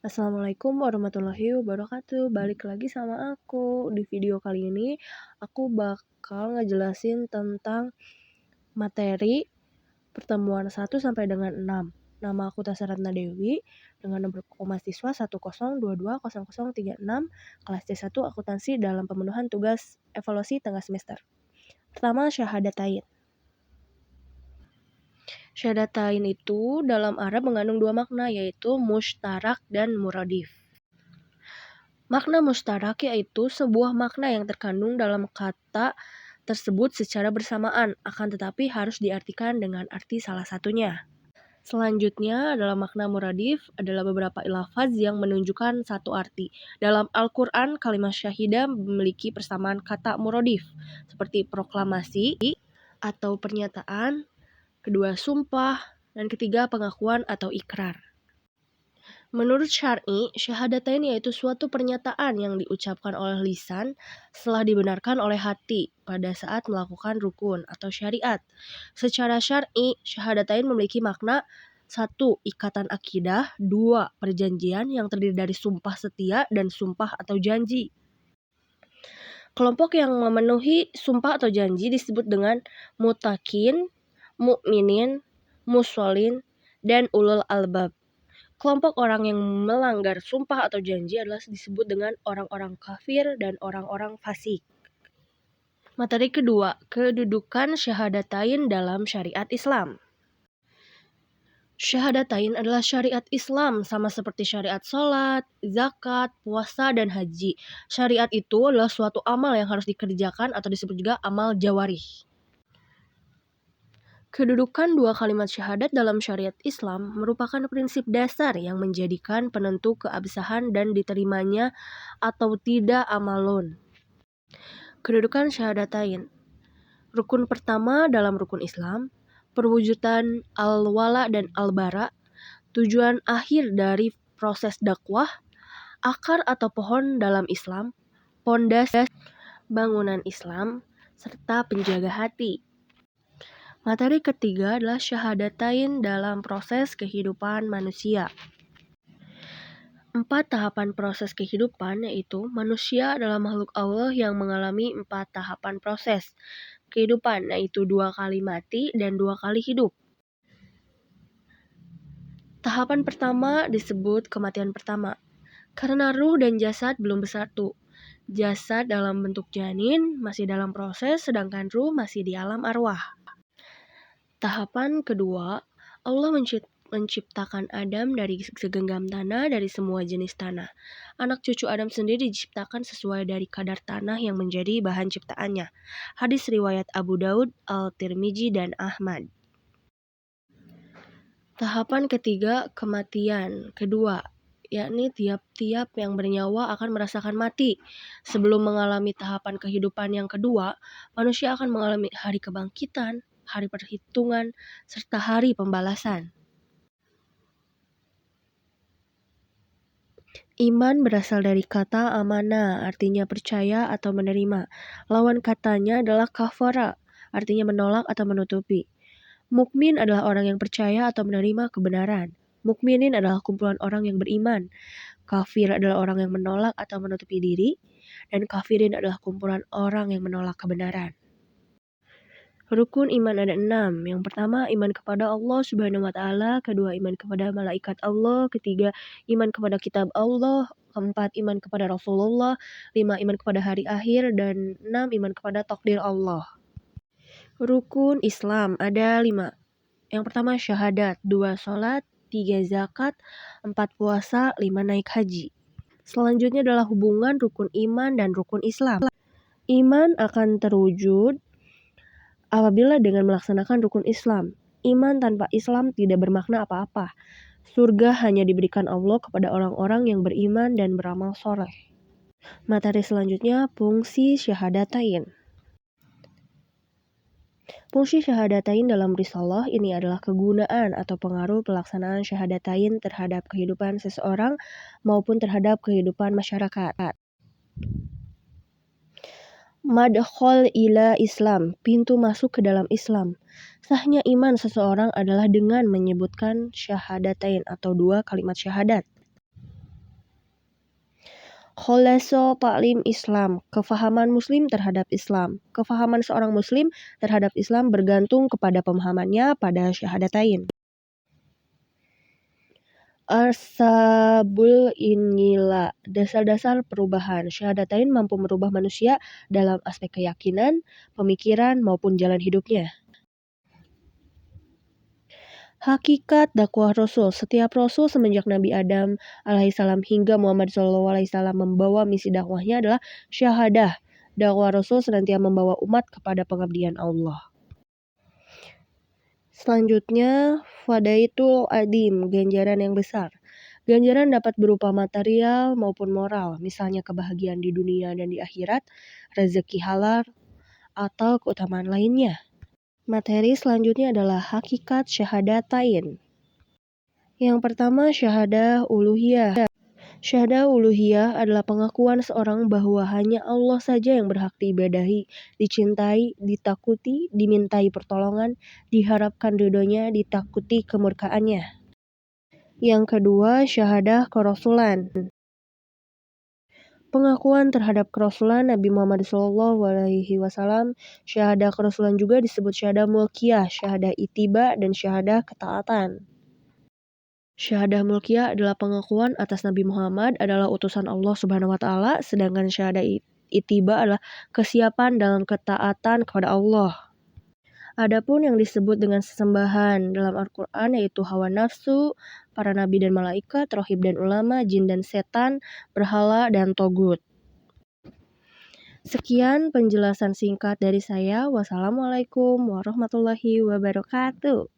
Assalamualaikum warahmatullahi wabarakatuh. Balik lagi sama aku. Di video kali ini, aku bakal ngejelasin tentang materi pertemuan 1 sampai dengan 6. Nama aku Tasyaratna Dewi, dengan nomor mahasiswa 102200036, kelas C1 akuntansi dalam pemenuhan tugas evaluasi tengah semester. Pertama, syahadatain. Syahadatain itu dalam Arab mengandung dua makna, yaitu mustarak dan muradif. Makna mustarak yaitu sebuah makna yang terkandung dalam kata tersebut secara bersamaan, akan tetapi harus diartikan dengan arti salah satunya. Selanjutnya adalah makna muradif, adalah beberapa lafaz yang menunjukkan satu arti. Dalam Al-Quran, kalimat syahidah memiliki persamaan kata muradif, seperti proklamasi atau pernyataan, kedua sumpah, dan ketiga pengakuan atau ikrar. Menurut syar'i, syahadatain yaitu suatu pernyataan yang diucapkan oleh lisan setelah dibenarkan oleh hati pada saat melakukan rukun atau syariat. Secara syar'i, syahadatain memiliki makna 1. Ikatan akidah, 2. Perjanjian yang terdiri dari sumpah setia dan sumpah atau janji. Kelompok yang memenuhi sumpah atau janji disebut dengan mutakin, mukminin, musholin, dan ulul albab. Kelompok orang yang melanggar sumpah atau janji adalah disebut dengan orang-orang kafir dan orang-orang fasik. Materi kedua, kedudukan syahadatain dalam syariat Islam. Syahadatain adalah syariat Islam sama seperti syariat sholat, zakat, puasa, dan haji. Syariat itu adalah suatu amal yang harus dikerjakan atau disebut juga amal jawarih. Kedudukan dua kalimat syahadat dalam syariat Islam merupakan prinsip dasar yang menjadikan penentu keabsahan dan diterimanya atau tidak amalun. Kedudukan syahadatain. Rukun pertama dalam rukun Islam, perwujudan al-wala dan al-bara, tujuan akhir dari proses dakwah, akar atau pohon dalam Islam, pondasi bangunan Islam, serta penjaga hati. Materi ketiga adalah syahadatain dalam proses kehidupan manusia. 4 tahapan proses kehidupan, yaitu manusia adalah makhluk Allah yang mengalami 4 tahapan proses kehidupan, yaitu 2 kali mati dan 2 kali hidup. Tahapan pertama disebut kematian pertama, karena ruh dan jasad belum bersatu. Jasad dalam bentuk janin masih dalam proses, sedangkan ruh masih di alam arwah. Tahapan kedua, Allah menciptakan Adam dari segenggam tanah dari semua jenis tanah. Anak cucu Adam sendiri diciptakan sesuai dari kadar tanah yang menjadi bahan ciptaannya. Hadis riwayat Abu Daud, Al-Tirmizi, dan Ahmad. Tahapan ketiga, kematian kedua, yakni tiap-tiap yang bernyawa akan merasakan mati. Sebelum mengalami tahapan kehidupan yang kedua, manusia akan mengalami hari kebangkitan, hari perhitungan, serta hari pembalasan. Iman berasal dari kata amana, artinya percaya atau menerima. Lawan katanya adalah kafara, artinya menolak atau menutupi. Mukmin adalah orang yang percaya atau menerima kebenaran. Mukminin adalah kumpulan orang yang beriman. Kafir adalah orang yang menolak atau menutupi diri. Dan kafirin adalah kumpulan orang yang menolak kebenaran. Rukun iman ada 6. Yang pertama, iman kepada Allah Subhanahu wa Ta'ala. Kedua, iman kepada malaikat Allah. Ketiga, iman kepada kitab Allah. Keempat, iman kepada Rasulullah. 5, iman kepada hari akhir. Dan 6, iman kepada takdir Allah. Rukun Islam ada 5. Yang pertama, syahadat. 2, sholat. 3, zakat. 4, puasa. 5, naik haji. Selanjutnya adalah hubungan rukun iman dan rukun Islam. Iman akan terwujud apabila dengan melaksanakan rukun Islam. Iman tanpa Islam tidak bermakna apa-apa. Surga hanya diberikan Allah kepada orang-orang yang beriman dan beramal soleh. Materi selanjutnya, fungsi syahadatain. Fungsi syahadatain dalam risalah ini adalah kegunaan atau pengaruh pelaksanaan syahadatain terhadap kehidupan seseorang maupun terhadap kehidupan masyarakat. Madkhol ila Islam, pintu masuk ke dalam Islam. Sahnya iman seseorang adalah dengan menyebutkan syahadatain atau 2 kalimat syahadat. Kholaso ta'lim Islam, kefahaman muslim terhadap Islam. Kefahaman seorang muslim terhadap Islam bergantung kepada pemahamannya pada syahadatain. Asbabul Innila, dasar-dasar perubahan. Syahadatain mampu merubah manusia dalam aspek keyakinan, pemikiran, maupun jalan hidupnya. Hakikat dakwah Rasul. Setiap Rasul semenjak Nabi Adam alaihissalam hingga Muhammad SAW membawa misi dakwahnya adalah syahadah. Dakwah Rasul senantiasa membawa umat kepada pengabdian Allah. Selanjutnya, fadaitul adim, ganjaran yang besar. Ganjaran dapat berupa material maupun moral, misalnya kebahagiaan di dunia dan di akhirat, rezeki halal, atau keutamaan lainnya. Materi selanjutnya adalah hakikat syahadatain. Yang pertama, syahadah uluhiyah. Syahadah uluhiyah adalah pengakuan seorang bahwa hanya Allah saja yang berhak diibadahi, dicintai, ditakuti, dimintai pertolongan, diharapkan ridhonya, ditakuti kemurkaannya. Yang kedua, syahadah kerasulan. Pengakuan terhadap kerasulan Nabi Muhammad SAW. Syahadah kerasulan juga disebut syahadah mulkiyah, syahadah itiba, dan syahadah ketaatan. Syahadah mulkiyah adalah pengakuan atas Nabi Muhammad adalah utusan Allah Subhanahu wa taala, sedangkan syahadah itiba adalah kesiapan dalam ketaatan kepada Allah. Adapun yang disebut dengan sesembahan dalam Al-Qur'an yaitu hawa nafsu, para nabi dan malaikat, rohib dan ulama, jin dan setan, berhala dan togut. Sekian penjelasan singkat dari saya. Wassalamualaikum warahmatullahi wabarakatuh.